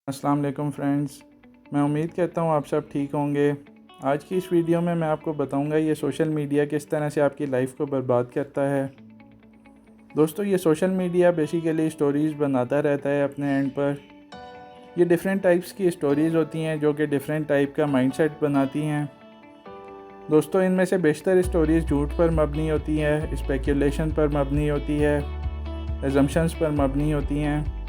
अस्सलाम वालेकुम फ्रेंड्स, मैं उम्मीद करता हूँ आप सब ठीक होंगे। आज की इस वीडियो में मैं आपको बताऊँगा ये सोशल मीडिया किस तरह से आपकी लाइफ को बर्बाद करता है। दोस्तों, ये सोशल मीडिया बेसिकली स्टोरीज़ बनाता रहता है अपने एंड पर। ये डिफरेंट टाइप्स की स्टोरीज़ होती हैं जो कि डिफरेंट टाइप का माइंडसेट बनाती हैं। दोस्तों, इनमें से बेशतर स्टोरीज़ झूठ पर मबनी होती है, स्पेकुलेशन पर मबनी होती है, एजम्पशंस पर मबनी होती हैं।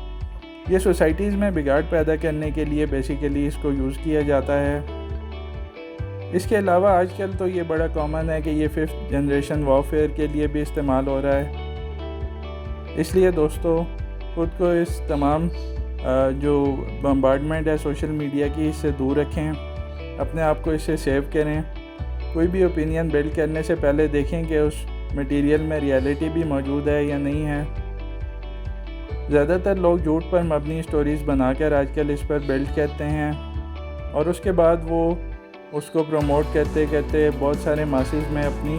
ये सोसाइटीज़ में बिगाड़ पैदा करने के लिए बेसिकली इसको यूज़ किया जाता है। इसके अलावा आजकल तो ये बड़ा कॉमन है कि ये 5th जनरेशन वॉरफेयर के लिए भी इस्तेमाल हो रहा है। इसलिए दोस्तों, खुद को इस तमाम जो बम्बार्डमेंट है सोशल मीडिया की, इससे दूर रखें, अपने आप को इससे सेव करें। कोई भी ओपिनियन बिल्ड करने से पहले देखें कि उस मटेरियल में रियलिटी भी मौजूद है या नहीं है। ज़्यादातर लोग झूठ पर मबनी स्टोरीज़ बनाकर आजकल इस पर बिल्ड करते हैं और उसके बाद वो उसको प्रमोट करते करते बहुत सारे मासेस में अपनी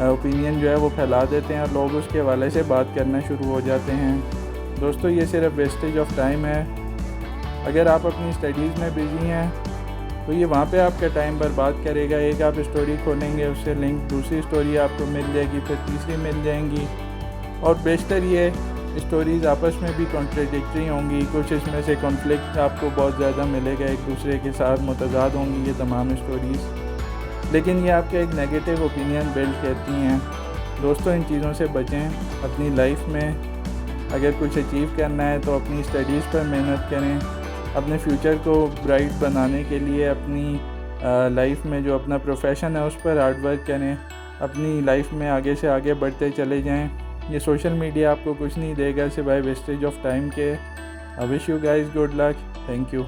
ओपिनियन जो है वो फैला देते हैं और लोग उसके हवाले से बात करना शुरू हो जाते हैं। दोस्तों, ये सिर्फ वेस्टेज ऑफ टाइम है। अगर आप अपनी स्टडीज़ में बिज़ी हैं तो ये वहाँ पे आपका टाइम बर्बाद करेगा। एक आप स्टोरी खोलेंगे, उससे लिंक दूसरी स्टोरी आपको मिल जाएगी, फिर तीसरी मिल जाएंगी और बेशतर ये स्टोरीज़ आपस में भी कॉन्ट्रडिक्टरी होंगी। कुछ इसमें से कॉन्फ्लिक्ट आपको बहुत ज़्यादा मिलेगा, एक दूसरे के साथ मुतज़ाद होंगी ये तमाम स्टोरीज़, लेकिन ये आपका एक नेगेटिव ओपिनियन बिल्ड करती हैं। दोस्तों, इन चीज़ों से बचें। अपनी लाइफ में अगर कुछ अचीव करना है तो अपनी स्टडीज़ पर मेहनत करें। अपने फ्यूचर को ब्राइट बनाने के लिए अपनी लाइफ में जो अपना प्रोफेशन है उस पर हार्ड वर्क करें। अपनी लाइफ में आगे से आगे बढ़ते चले जाएं। ये सोशल मीडिया आपको कुछ नहीं देगा सिवाय वेस्टेज ऑफ टाइम के। I wish you guys good luck. Thank you.